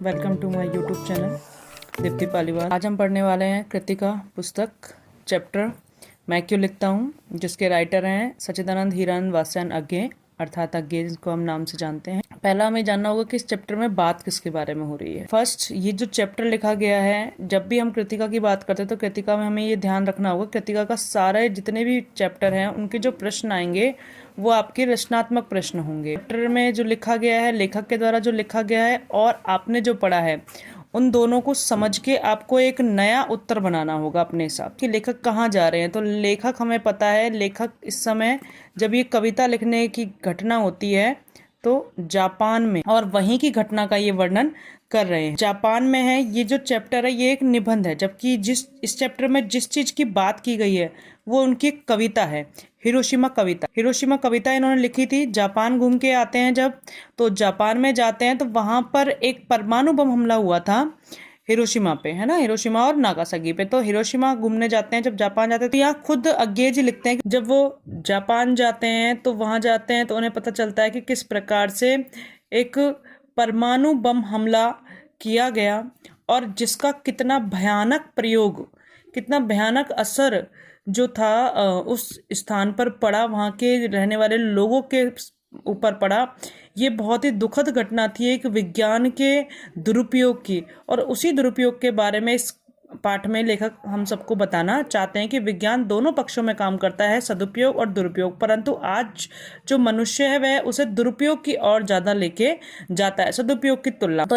Welcome to my YouTube channel Deepti Paliwal. आज हम पढ़ने वाले हैं कृतिका पुस्तक चैप्टर मैं क्यों लिखता हूँ, जिसके राइटर हैं सच्चिदानंद हीरानंद वात्स्यायन अज्ञे, अर्थात अज्ञे जिसको हम नाम से जानते हैं। पहला हमें जानना होगा कि इस चैप्टर में बात किसके बारे में हो रही है। फर्स्ट, ये जो चैप्टर लिखा गया है, जब भी हम कृतिका की बात करते हैं तो कृतिका में हमें ये ध्यान रखना होगा, कृतिका का सारे जितने भी चैप्टर हैं उनके जो प्रश्न आएंगे वो आपके रचनात्मक प्रश्न होंगे। चैप्टर में जो लिखा गया है, लेखक के द्वारा जो लिखा गया है और आपने जो पढ़ा है, उन दोनों को समझ के आपको एक नया उत्तर बनाना होगा अपने हिसाब कि लेखक कहाँ जा रहे हैं। तो लेखक हमें पता है, लेखक इस समय जब ये कविता लिखने की घटना होती है तो जापान में, और वहीं की घटना का ये वर्णन कर रहे हैं। जापान में है ये जो चैप्टर है, ये एक निबंध है, जबकि इस चैप्टर में जिस चीज की बात की गई है वो उनकी एक कविता है, हिरोशिमा कविता। हिरोशिमा कविता इन्होंने लिखी थी। जापान घूम के आते हैं जब, तो जापान में जाते हैं तो वहां पर एक परमाणु बम हमला हुआ था हिरोशिमा पे, है ना, हिरोशिमा और नागासाकी पे। तो हिरोशिमा घूमने जाते हैं, जब जापान जाते हैं तो यहाँ खुद अज्ञे जी लिखते हैं कि जब वो जापान जाते हैं तो वहां जाते हैं तो उन्हें पता चलता है कि किस प्रकार से एक परमाणु बम हमला किया गया और जिसका कितना भयानक प्रयोग, कितना भयानक असर जो था उस स्थान पर पड़ा, वहाँ के रहने वाले लोगों के ऊपर पड़ा। ये बहुत ही दुखद घटना थी एक विज्ञान के दुरुपयोग की, और उसी दुरुपयोग के बारे में इस पाठ में लेखक हम सबको बताना चाहते हैं कि विज्ञान दोनों पक्षों में काम करता है, सदुपयोग और दुरुपयोग, परंतु आज जो मनुष्य है वह उसे दुरुपयोग की ओर ज्यादा लेके जाता है सदुपयोग की तुलना। तो